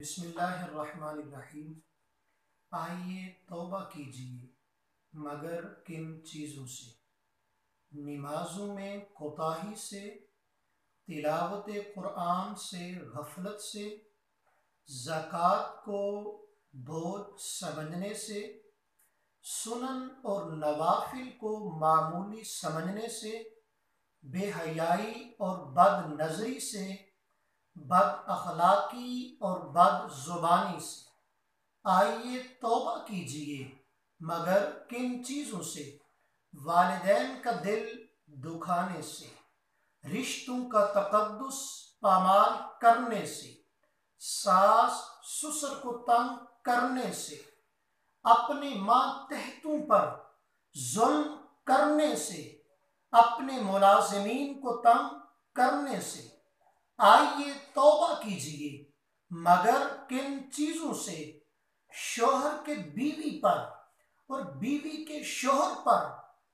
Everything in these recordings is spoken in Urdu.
بسم اللہ الرحمن الرحیم۔ آئیے توبہ کیجیے مگر کن چیزوں سے؟ نمازوں میں کوتاہی سے، تلاوت قرآن سے غفلت سے، زکوٰۃ کو بوجھ سمجھنے سے، سنن اور نوافل کو معمولی سمجھنے سے، بے حیائی اور بد نظری سے، بد اخلاقی اور بد زبانی سے۔ آئیے توبہ کیجیے مگر کن چیزوں سے؟ والدین کا دل دکھانے سے، رشتوں کا تقدس پامال کرنے سے، ساس سسر کو تنگ کرنے سے، اپنے ماتحتوں پر ظلم کرنے سے، اپنے ملازمین کو تنگ کرنے سے۔ آئیے توبہ کیجیے مگر کن چیزوں سے؟ شوہر کے بیوی پر اور بیوی کے شوہر پر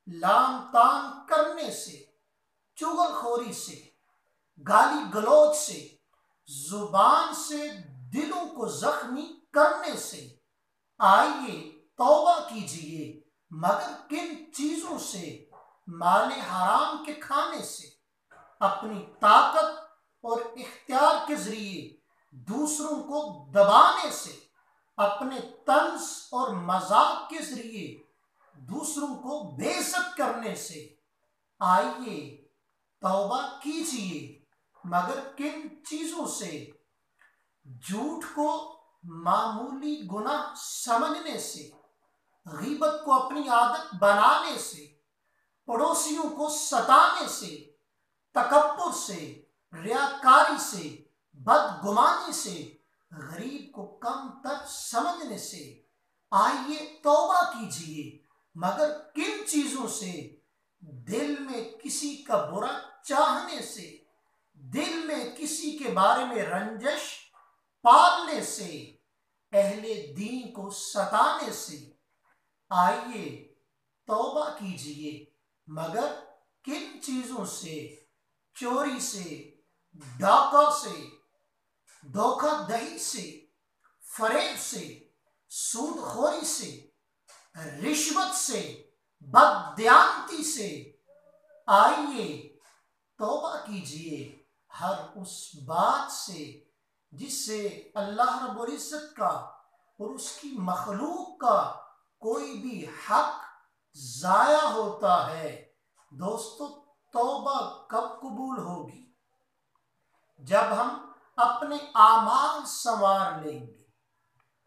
لام تان کرنے سے، چغل خوری سے، گالی گلوچ سے، زبان سے دلوں کو زخمی کرنے سے۔ آئیے توبہ کیجیے مگر کن چیزوں سے؟ مال حرام کے کھانے سے، اپنی طاقت اور اختیار کے ذریعے دوسروں کو دبانے سے، اپنے طنز اور مذاق کے ذریعے دوسروں کو بے عزت کرنے سے۔ آئیے توبہ کیجیے مگر کن چیزوں سے؟ جھوٹ کو معمولی گناہ سمجھنے سے، غیبت کو اپنی عادت بنانے سے، پڑوسیوں کو ستانے سے، تکبر سے، ریاکاری سے، بدگمانی سے، غریب کو کم تر سمجھنے سے۔ آئیے توبہ کیجیے مگر کن چیزوں سے؟ دل میں کسی کا برا چاہنے سے، دل میں کسی کے بارے میں رنجش پالنے سے، اہل دین کو ستانے سے۔ آئیے توبہ کیجیے مگر کن چیزوں سے؟ چوری سے، ڈاکہ سے، دھوکہ دہی سے، فریب سے، سود خوری سے، رشوت سے، بددیانتی سے۔ آئیے توبہ کیجیے ہر اس بات سے جس سے اللہ رب العزت کا اور اس کی مخلوق کا کوئی بھی حق ضائع ہوتا ہے۔ دوستو، توبہ کب قبول ہوگی؟ جب ہم اپنے اعمال سنوار لیں گے۔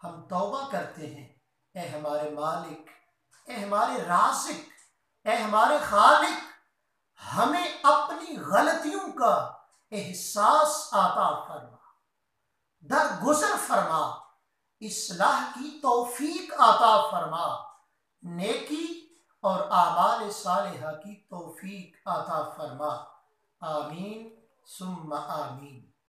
ہم توبہ کرتے ہیں، اے ہمارے مالک، اے ہمارے رازق، اے ہمارے خالق، ہمیں اپنی غلطیوں کا احساس عطا فرما، درگزر فرما، اصلاح کی توفیق عطا فرما، نیکی اور اعمال صالحہ کی توفیق عطا فرما۔ آمین ثم آمین۔